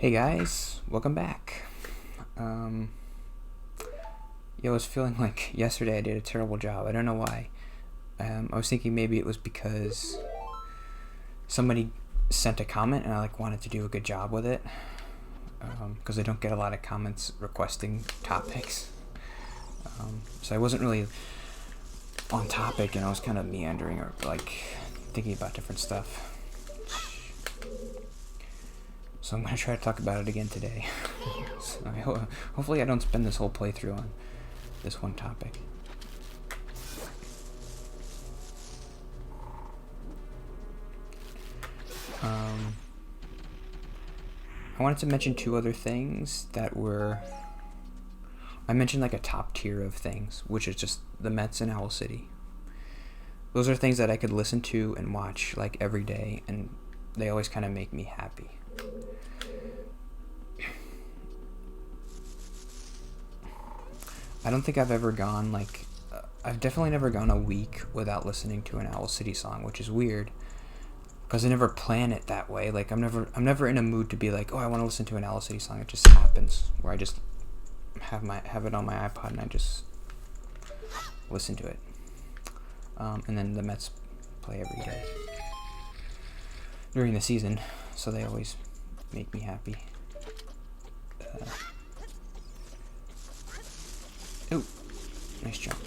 Hey guys, welcome back. Um, I was feeling like yesterday I did a terrible job. I don't know why. I was thinking maybe it was because somebody sent a comment and I wanted to do a good job with it. Because I don't get a lot of comments requesting topics. So I wasn't really on topic and I was kind of meandering or thinking about different stuff. So I'm going to try to talk about it again today. So hopefully I don't spend this whole playthrough on this one topic. I wanted to mention two other things that were... I mentioned a top tier of things, which is just the Mets and Owl City. Those are things that I could listen to and watch every day, and they always kind of make me happy. I don't think I've ever gone I've definitely never gone a week without listening to an Owl City song, which is weird because I never plan it that way. I'm never in a mood to be oh, I want to listen to an Owl City song. It just happens where I just have it on my iPod and I just listen to it. And then the Mets play every day during the season, so they always make me happy. Ooh, nice jump.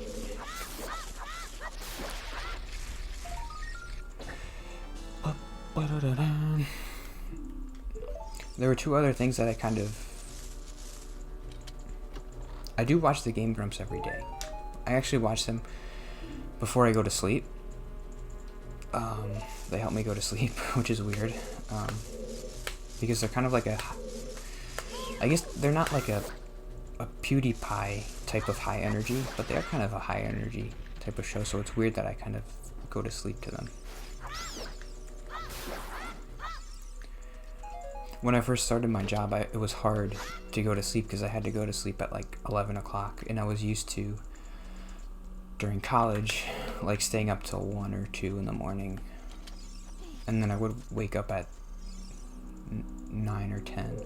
There were two other things that I do watch the Game Grumps every day. I actually watch them before I go to sleep. They help me go to sleep, which is weird. Because they're kind of I guess they're not a PewDiePie type of high energy, but they're kind of a high energy type of show, so it's weird that I kind of go to sleep to them. When I first started my job, it was hard to go to sleep because I had to go to sleep at 11 o'clock, and I was used to, during college, staying up till 1 or 2 in the morning, and then I would wake up at 9 or 10.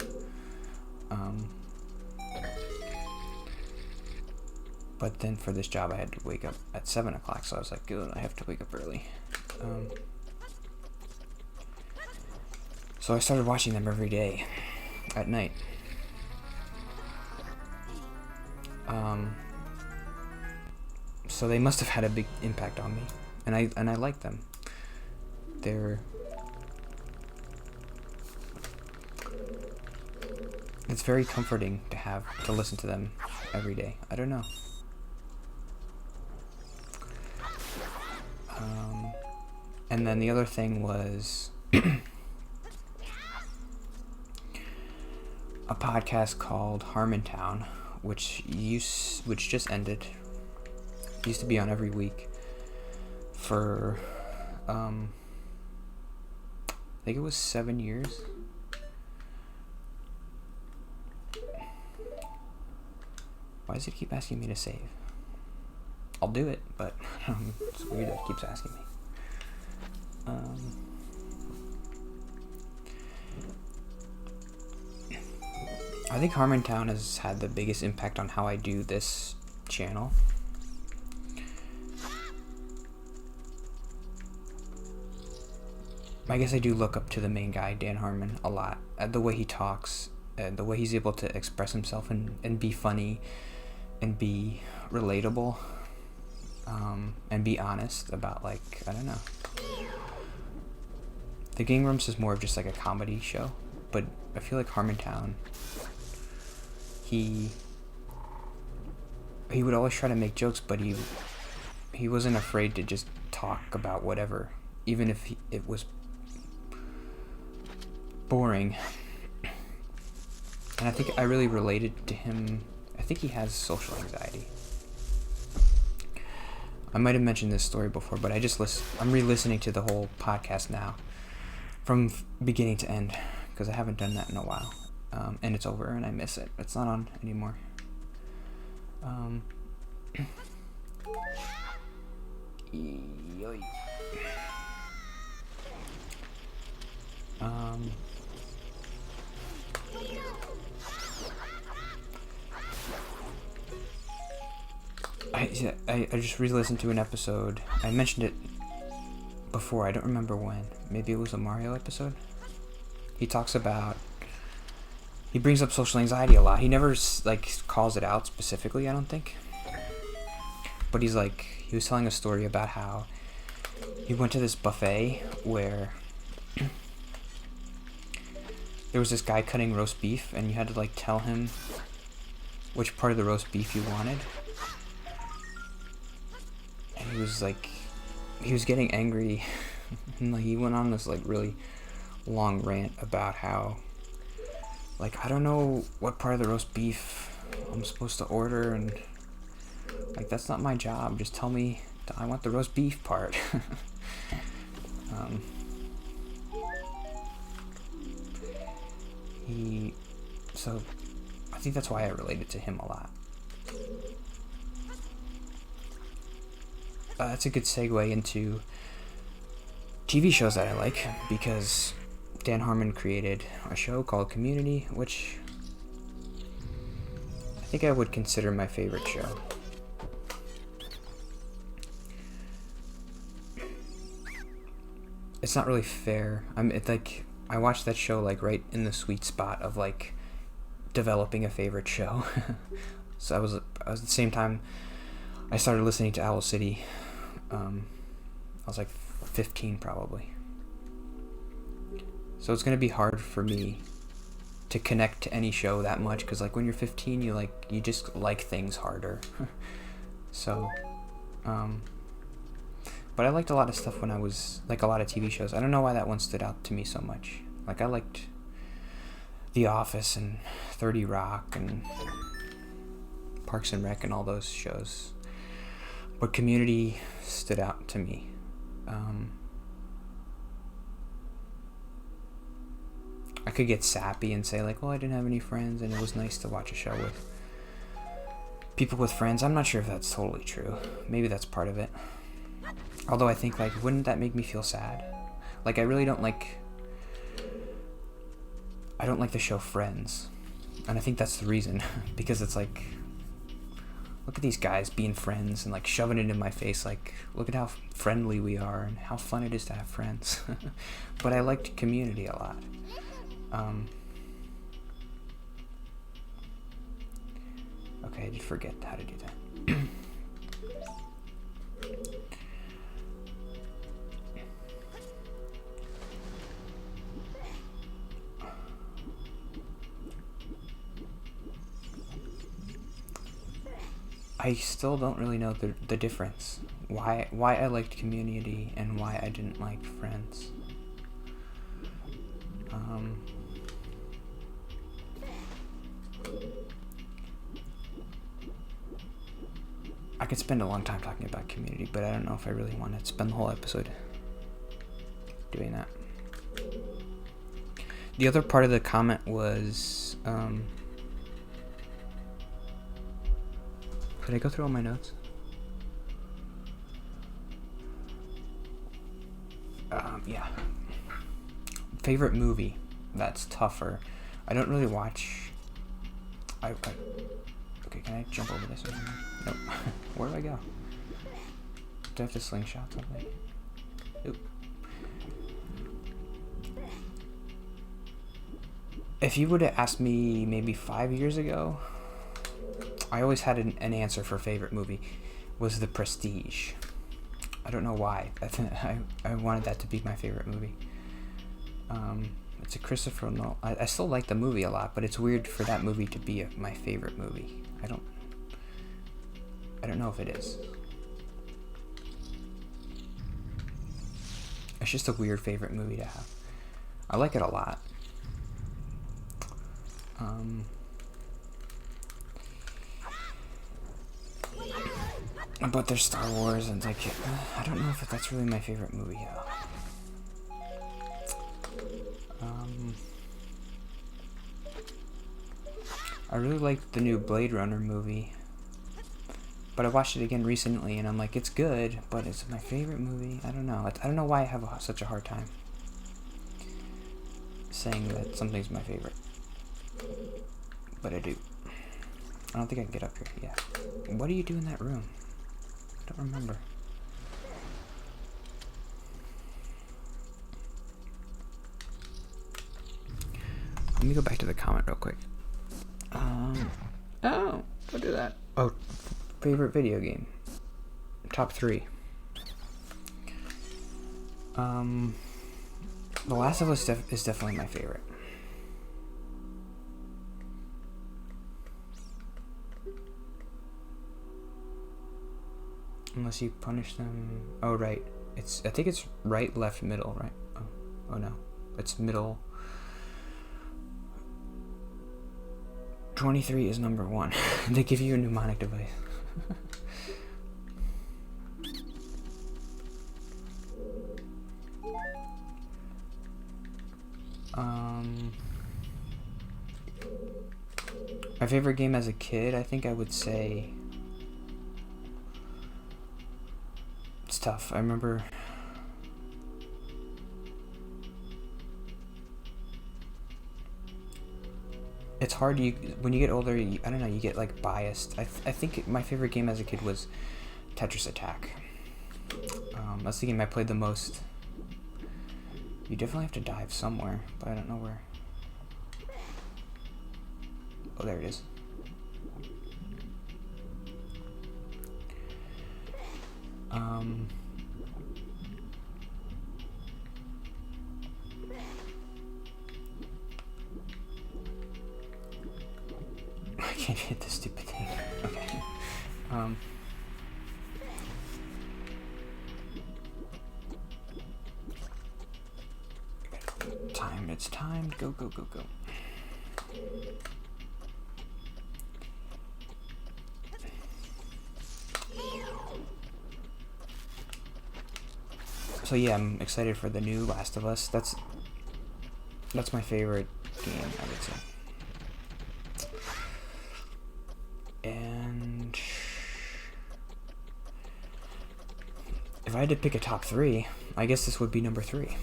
But then for this job I had to wake up at 7 o'clock, so I was good, I have to wake up early. So I started watching them every day at night. So they must have had a big impact on me, and I like them. It's very comforting to listen to them every day. I don't know. And then the other thing was a podcast called Harmontown, which just ended. It used to be on every week for I think it was 7 years. Why does it keep asking me to save? I'll do it, but it's weird that it keeps asking me. I think Harmontown has had the biggest impact on how I do this channel. I guess I do look up to the main guy, Dan Harmon, a lot. The way he talks, the way he's able to express himself and be funny and be relatable, and be honest about I don't know. The Game Grumps is more of just a comedy show, but I feel like Harmontown, he would always try to make jokes, but he wasn't afraid to just talk about whatever, even if it was boring. And I think I really related to him. I think he has social anxiety. I might have mentioned this story before, but I'm re-listening to the whole podcast now, from beginning to end, because I haven't done that in a while. And it's over, and I miss it. It's not on anymore. I just re-listened to an episode. I mentioned it before. I don't remember when. Maybe it was a Mario episode. He talks about. He brings up social anxiety a lot. He never like calls it out specifically, I don't think. But he was telling a story about how he went to this buffet where there was this guy cutting roast beef, and you had to like tell him which part of the roast beef you wanted. And he was getting angry, and like he went on this like really long rant about how like I don't know what part of the roast beef I'm supposed to order, and like that's not my job. Just tell me I want the roast beef part. So I think that's why I related to him a lot. That's a good segue into TV shows that I like, because Dan Harmon created a show called Community, which I think I would consider my favorite show. It's not really fair. I watched that show like right in the sweet spot of like developing a favorite show. So I was at the same time I started listening to Owl City. I was like 15 probably. So it's gonna be hard for me to connect to any show that much, because like when you're 15 you just like things harder. So but I liked a lot of stuff when I was like a lot of TV shows. I don't know why that one stood out to me so much. Like I liked The Office and 30 Rock and Parks and Rec and all those shows. But Community stood out to me. I could get sappy and say like, well, I didn't have any friends and it was nice to watch a show with people with friends. I'm not sure if that's totally true. Maybe that's part of it. Although I think like, wouldn't that make me feel sad? Like I really don't like the show Friends. And I think that's the reason. Because it's like, look at these guys being friends and like shoving it in my face, like look at how friendly we are and how fun it is to have friends. But I liked Community a lot. Okay, I did forget how to do that. I still don't really know the difference. Why I liked Community and why I didn't like Friends. I could spend a long time talking about Community, but I don't know if I really want to spend the whole episode doing that. The other part of the comment was, could I go through all my notes? Yeah. Favorite movie? That's tougher. I don't really watch. Okay, can I jump over this? Nope. Where do I go? Do I have to slingshot something? Oop. If you would have asked me maybe 5 years ago, I always had an answer for favorite movie. Was The Prestige. I don't know why. I wanted that to be my favorite movie. It's a Christopher Nolan. I still like the movie a lot, but it's weird for that movie to be my favorite movie. I don't know if it is. It's just a weird favorite movie to have. I like it a lot. But there's Star Wars, and it's like, I don't know if that's really my favorite movie, though. I really liked the new Blade Runner movie, but I watched it again recently, and I'm like, it's good, but it's my favorite movie. I don't know. I don't know why I have such a hard time saying that something's my favorite, but I do. I don't think I can get up here. Yeah. What do you do in that room? don't remember. Let me go back to the comment real quick. Oh, don't do that. Oh, favorite video game. Top 3. The Last of Us is definitely my favorite. Unless you punish them. Oh, right. I think it's right, left, middle, right? Oh no. It's middle. 23 is number 1. They give you a mnemonic device. My favorite game as a kid, I think I would say... It's tough. I remember... It's hard, when you get older, I don't know, you get like biased. I think my favorite game as a kid was Tetris Attack. That's the game I played the most. You definitely have to dive somewhere, but I don't know where. Oh, there it is. I can't hit this stupid thing. Okay. It's time. Go, go, go, go. So yeah, I'm excited for the new Last of Us. That's my favorite game, I would say. And if I had to pick a top 3, I guess this would be number 3.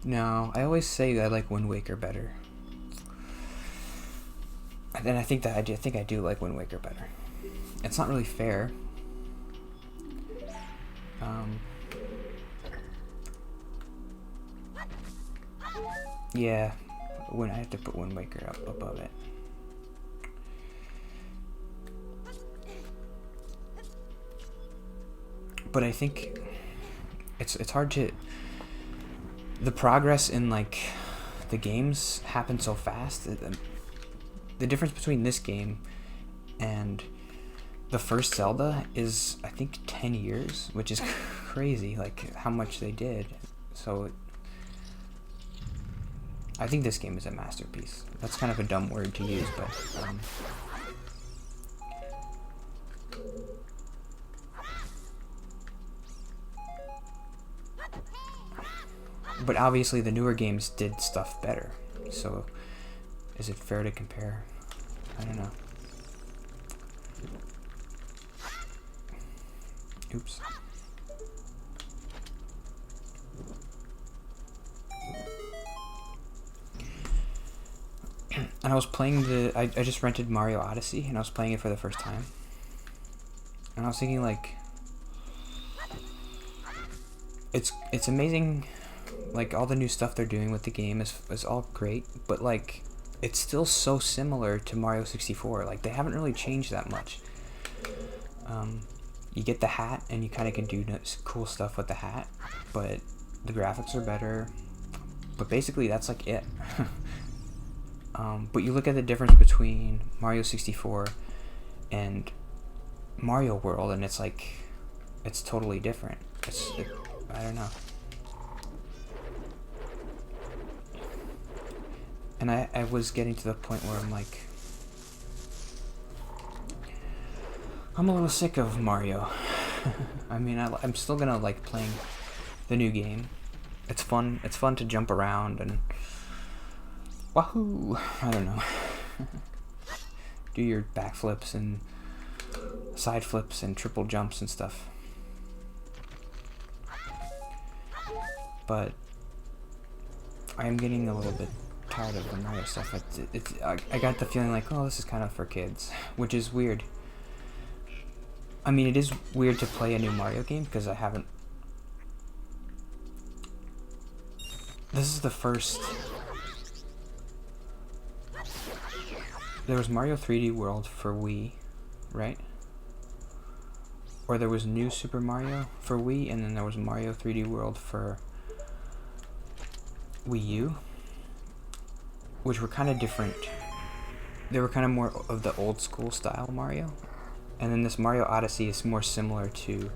No, I always say I like Wind Waker better. And I think I do like Wind Waker better. It's not really fair. Yeah, when I have to put Wind Waker up above it. But I think it's hard to... The progress in like the games happen so fast. The difference between this game and the first Zelda is, I think, 10 years, which is crazy, like how much they did. So I think this game is a masterpiece. That's kind of a dumb word to use, but but obviously the newer games did stuff better. So is it fair to compare? I don't know. Oops. And I was playing I just rented Mario Odyssey, and I was playing it for the first time. And I was thinking, like, it's amazing, like, all the new stuff they're doing with the game is all great, but, like, it's still so similar to Mario 64. Like, they haven't really changed that much. You get the hat, and you kind of can do cool stuff with the hat, but the graphics are better. But basically, that's, like, it. But you look at the difference between Mario 64 and Mario World, and it's like, it's totally different. I don't know. And I was getting to the point where I'm like, I'm a little sick of Mario. I mean, I'm still gonna like playing the new game. It's fun. It's fun to jump around and wahoo! I don't know. Do your backflips and side flips and triple jumps and stuff. But I am getting a little bit tired of the Mario stuff. I got the feeling like, oh, this is kind of for kids, which is weird. I mean, it is weird to play a new Mario game because I haven't. This is the first. There was Mario 3D World for Wii, right? Or there was New Super Mario for Wii, and then there was Mario 3D World for Wii U, which were kind of different. They were kind of more of the old school style Mario. And then this Mario Odyssey is more similar to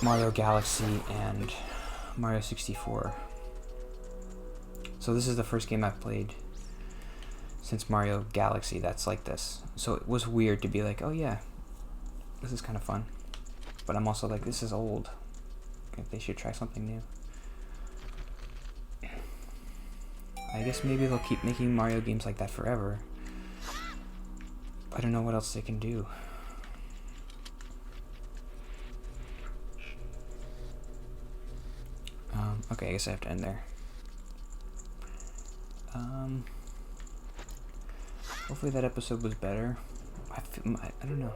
Mario Galaxy and Mario 64. So this is the first game I've played since Mario Galaxy that's like this. So it was weird to be like, oh yeah, this is kind of fun. But I'm also like, this is old. Like, they should try something new. I guess maybe they'll keep making Mario games like that forever. I don't know what else they can do. Okay, I guess I have to end there. Hopefully that episode was better. I don't know.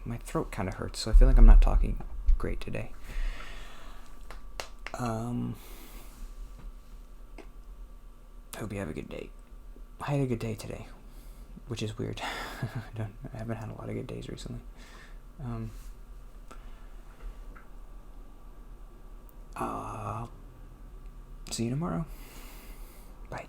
My throat kind of hurts, so I feel like I'm not talking great today. Hope you have a good day. I had a good day today, which is weird. I haven't had a lot of good days recently. See you tomorrow. Bye.